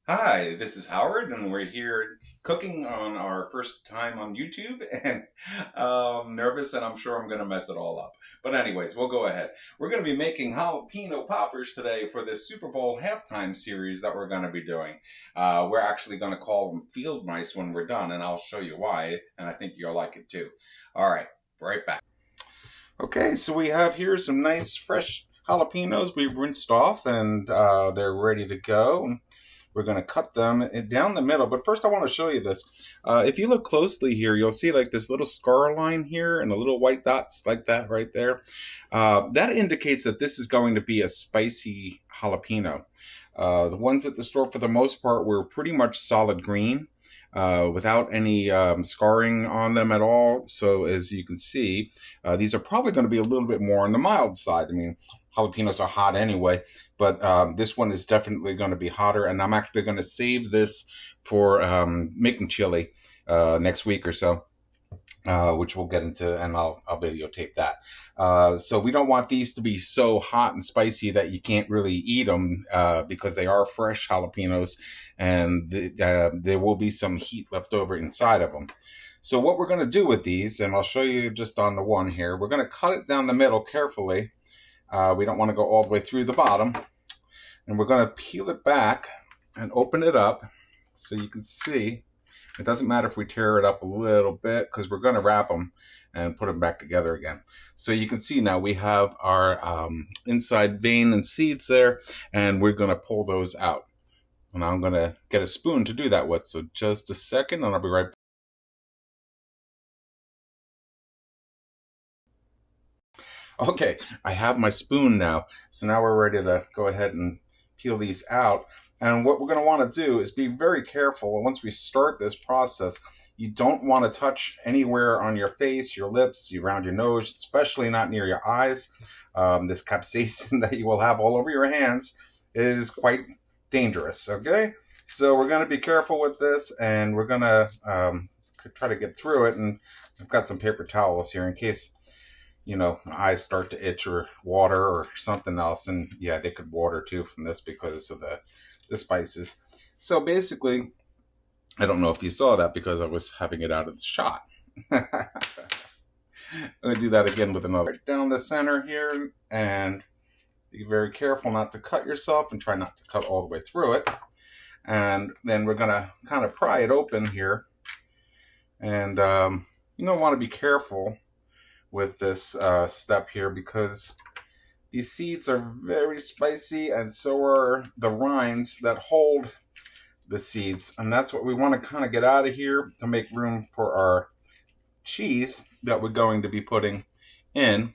Hi, this is Howard, and we're here cooking on our first time on YouTube, and nervous, and I'm sure I'm going to mess it all up. But anyways, we'll go ahead. We're going to be making jalapeno poppers today for this Super Bowl halftime series that we're going to be doing. We're actually going to call them field mice when we're done, and I'll show you why, and I think you'll like it too. All right, right back. Okay, so we have here some nice fresh jalapenos we've rinsed off, and they're ready to go. We're going to cut them down the middle. But first I want to show you this. If you look closely here, you'll see like this little scar line here and the little white dots like that right there. That indicates that this is going to be a spicy jalapeno. The ones at the store, for the most part, were pretty much solid green. Without any scarring on them at all. So as you can see, these are probably going to be a little bit more on the mild side. I mean, jalapenos are hot anyway, but this one is definitely going to be hotter, and I'm actually going to save this for making chili next week or so. Which we'll get into, and I'll videotape that. So we don't want these to be so hot and spicy that you can't really eat them because they are fresh jalapenos, and there will be some heat left over inside of them. So what we're going to do with these, and I'll show you just on the one here, we're going to cut it down the middle carefully. We don't want to go all the way through the bottom, and we're going to peel it back and open it up so you can see. It doesn't matter if we tear it up a little bit because we're going to wrap them and put them back together again. So you can see now we have our inside vein and seeds there, and we're going to pull those out. And I'm going to get a spoon to do that with. So just a second, and I'll be right back. Okay, I have my spoon now. So now we're ready to go ahead and peel these out. And what we're going to want to do is be very careful. Once we start this process, you don't want to touch anywhere on your face, your lips, around your nose, especially not near your eyes. This capsaicin that you will have all over your hands is quite dangerous, okay? So we're going to be careful with this, and we're going to try to get through it. And I've got some paper towels here in case, you know, eyes start to itch or water or something else. And yeah, they could water too from this because of the spices. So basically, I don't know if you saw that because I was having it out of the shot. I'm going to do that again with another. Right down the center here, and be very careful not to cut yourself and try not to cut all the way through it. And then we're going to kind of pry it open here. And you don't want to be careful with this step here because these seeds are very spicy, and so are the rinds that hold the seeds. And that's what we want to kind of get out of here to make room for our cheese that we're going to be putting in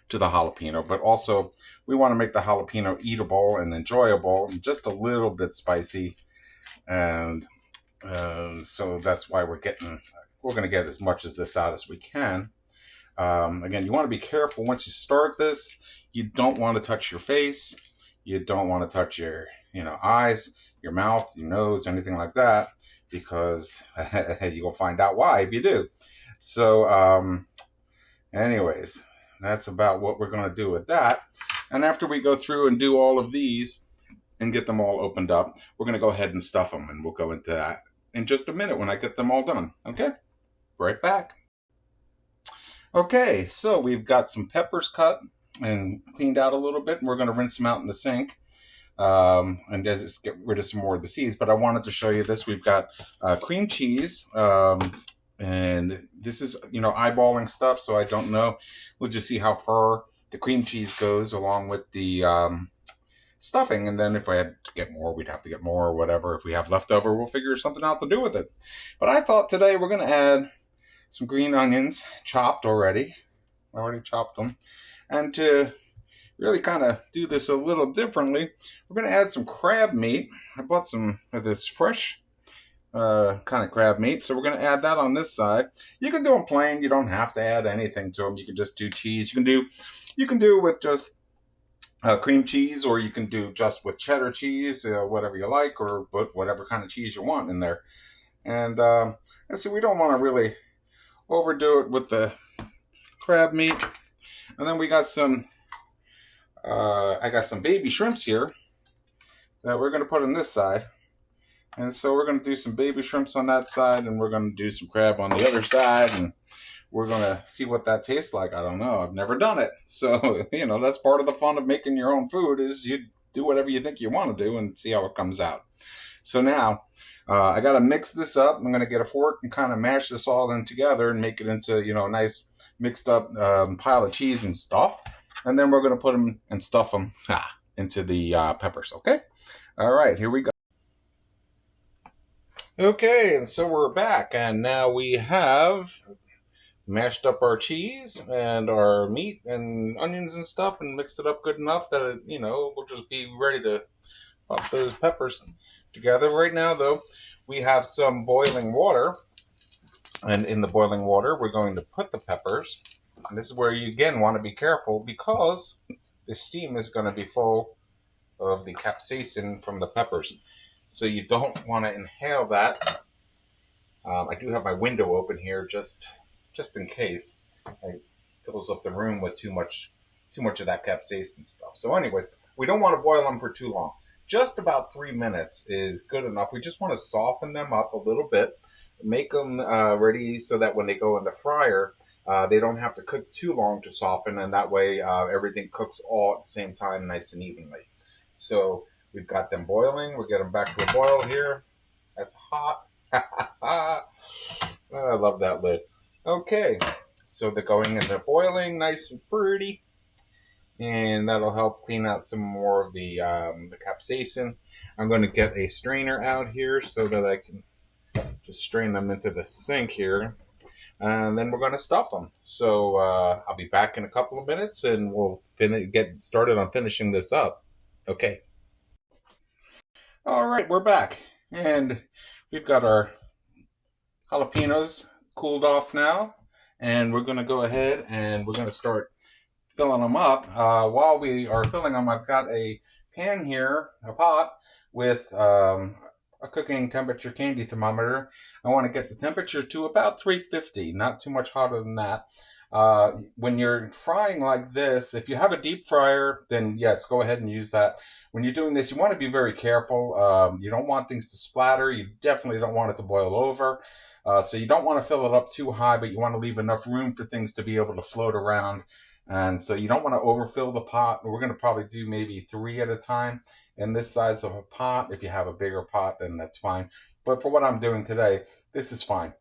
to the jalapeno. But also, we want to make the jalapeno eatable and enjoyable, and just a little bit spicy. And so that's why we're going to get as much of this out as we can. Again, you want to be careful once you start this. You don't want to touch your face. You don't want to touch your, eyes, your mouth, your nose, anything like that, because you'll find out why if you do. So, anyways, that's about what we're going to do with that. And after we go through and do all of these and get them all opened up, we're going to go ahead and stuff them, and we'll go into that in just a minute when I get them all done. Okay? Right back. Okay, so we've got some peppers cut and cleaned out a little bit, and we're going to rinse them out in the sink and just get rid of some more of the seeds. But I wanted to show you this. We've got cream cheese, and this is, eyeballing stuff, so I don't know. We'll just see how far the cream cheese goes along with the stuffing, and then if I had to get more, we'd have to get more or whatever. If we have leftover, we'll figure something out to do with it. But I thought today we're going to add some green onions, chopped already. I already chopped them. And to really kind of do this a little differently, we're going to add some crab meat. I bought some of this fresh kind of crab meat, so we're going to add that on this side. You can do them plain. You don't have to add anything to them. You can just do cheese. You can do with just cream cheese, or you can do just with cheddar cheese, whatever you like, or put whatever kind of cheese you want in there. And let's see, we don't want to really overdo it with the crab meat. And then we got some I got some baby shrimps here that we're going to put on this side. And so we're going to do some baby shrimps on that side, and we're going to do some crab on the other side, and we're going to see what that tastes like. I don't know. I've never done it. So, that's part of the fun of making your own food is you do whatever you think you want to do and see how it comes out. So now, I got to mix this up. I'm going to get a fork and kind of mash this all in together and make it into, a nice mixed up pile of cheese and stuff. And then we're going to put them and stuff them into the peppers, okay? All right, here we go. Okay, and so we're back, and now we have mashed up our cheese and our meat and onions and stuff and mixed it up good enough that it, we'll just be ready to pop those peppers together. Right now, though, we have some boiling water, and in the boiling water, we're going to put the peppers. And this is where you, again, want to be careful because the steam is going to be full of the capsaicin from the peppers. So you don't want to inhale that. I do have my window open here just in case it fills up the room with too much of that capsaicin stuff. So anyways, we don't want to boil them for too long. Just about 3 minutes is good enough. We just want to soften them up a little bit, make them ready so that when they go in the fryer, they don't have to cook too long to soften, and that way everything cooks all at the same time, nice and evenly. So we've got them boiling. We'll get them back to a boil here. That's hot. I love that lid. Okay, so they're going into boiling nice and pretty. And that'll help clean out some more of the capsaicin. I'm going to get a strainer out here so that I can just strain them into the sink here. And then we're going to stuff them. So I'll be back in a couple of minutes and we'll get started on finishing this up. Okay. All right, we're back. And we've got our jalapenos cooled off now. And we're going to go ahead and we're going to start filling them up. While we are filling them, I've got a pan here, a pot, with a cooking temperature candy thermometer. I want to get the temperature to about 350, not too much hotter than that. When you're frying like this, if you have a deep fryer, then yes, go ahead and use that. When you're doing this, you want to be very careful. You don't want things to splatter. You definitely don't want it to boil over. So you don't want to fill it up too high, but you want to leave enough room for things to be able to float around. And so you don't want to overfill the pot. We're going to probably do maybe 3 at a time in this size of a pot. If you have a bigger pot, then that's fine. But for what I'm doing today, this is fine.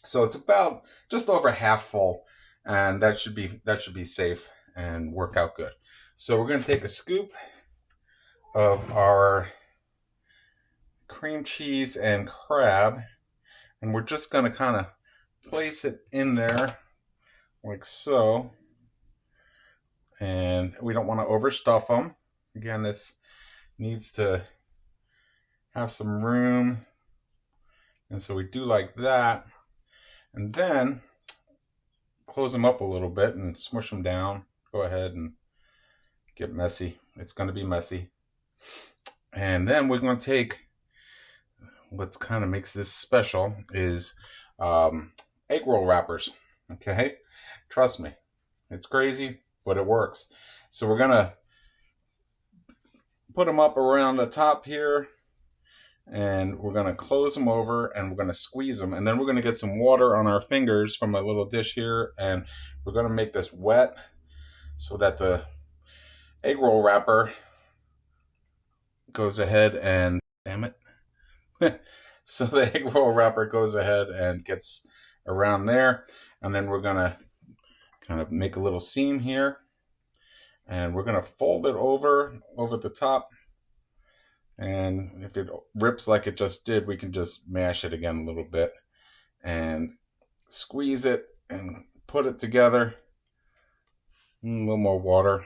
So it's about just over half full, and that should be safe and work out good. So we're going to take a scoop of our cream cheese and crab, and we're just going to kind of place it in there like so. And we don't want to overstuff them. Again, this needs to have some room. And so we do like that. And then close them up a little bit and smush them down. Go ahead and get messy. It's going to be messy. And then we're going to take what kind of makes this special is egg roll wrappers. Okay? Trust me. It's crazy, but it works. So we're going to put them up around the top here, and we're going to close them over, and we're going to squeeze them. And then we're going to get some water on our fingers from a little dish here, and we're going to make this wet so that the egg roll wrapper goes ahead and, damn it. So the egg roll wrapper goes ahead and gets around there. And then we're going to kind of make a little seam here. And we're going to fold it over the top. And if it rips like it just did, we can just mash it again a little bit. And squeeze it and put it together. A little more water.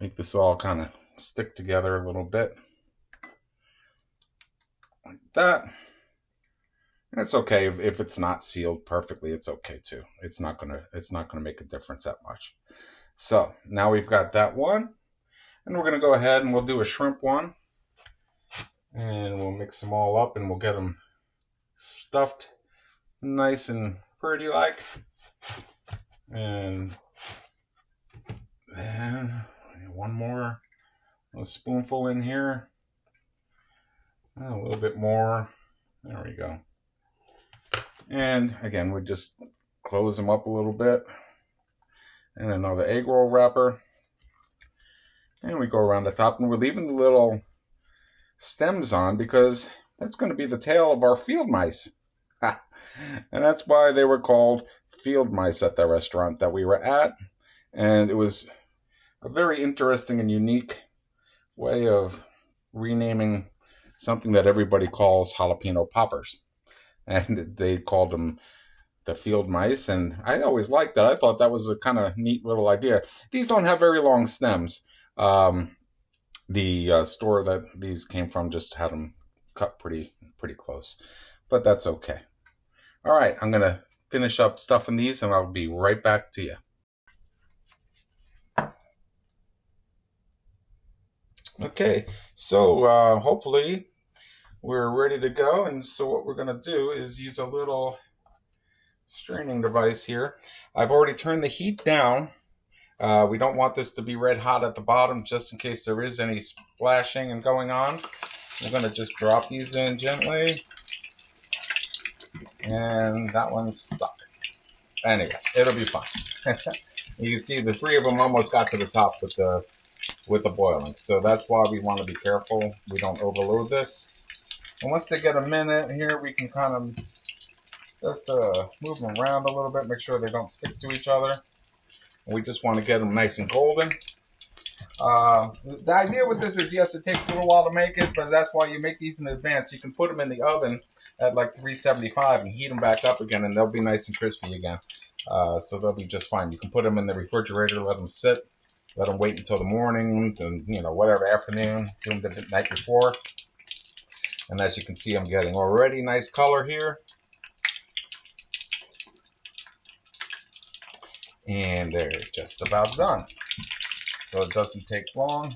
Make this all kind of stick together a little bit. Like that. And it's okay if it's not sealed perfectly. It's okay too. It's not gonna make a difference that much. So now we've got that one, and we're gonna go ahead and we'll do a shrimp one, and we'll mix them all up, and we'll get them stuffed nice and pretty like. And then one more A spoonful in here. A little bit more. There we go. And again, we just close them up a little bit. And another egg roll wrapper. And we go around the top, and we're leaving the little stems on because that's going to be the tail of our field mice. And that's why they were called field mice at the restaurant that we were at. And it was a very interesting and unique way of renaming something that everybody calls jalapeno poppers. And they called them the field mice, and I always liked that. I thought that was a kind of neat little idea. These don't have very long stems. The store that these came from just had them cut pretty close, but that's okay. All right, I'm gonna finish up stuffing these, and I'll be right back to you. Okay, so hopefully we're ready to go, and so what we're gonna do is use a little straining device here. I've already turned the heat down. We don't want this to be red hot at the bottom, just in case there is any splashing and going on. We're going to just drop these in gently. And that one's stuck. Anyway, it'll be fine. You can see the three of them almost got to the top with the boiling. So that's why we want to be careful we don't overload this. And once they get a minute here, we can kind of just move them around a little bit, make sure they don't stick to each other. We just want to get them nice and golden. The idea with this is, yes, it takes a little while to make it, but that's why you make these in advance. You can put them in the oven at like 375 and heat them back up again, and they'll be nice and crispy again. So they'll be just fine. You can put them in the refrigerator, let them sit, let them wait until the morning, and whatever, afternoon, do them the night before. And as you can see, I'm getting already nice color here. And they're just about done. So it doesn't take long.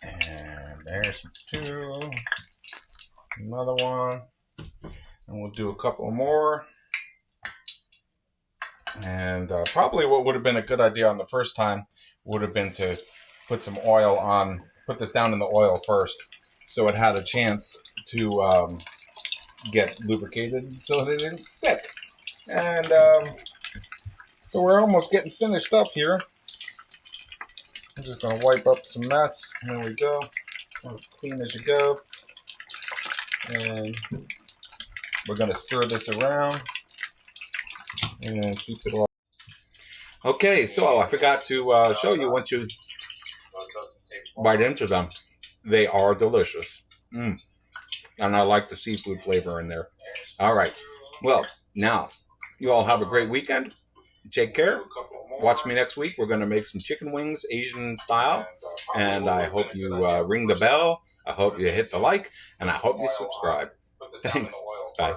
And there's two. Another one. And we'll do a couple more. And probably what would have been a good idea on the first time would have been to put some oil on, put this down in the oil first, so it had a chance to get lubricated so they didn't stick. And so we're almost getting finished up here. I'm just going to wipe up some mess. There we go. As clean as you go. And we're going to stir this around and keep it all. Okay, so I forgot to show you, once you bite into them, they are delicious. And I like the seafood flavor in there. All right. Well, now, you all have a great weekend. Take care. Watch me next week. We're going to make some chicken wings, Asian style. And I hope you ring the bell. I hope you hit the like. And I hope you subscribe. Thanks. Bye.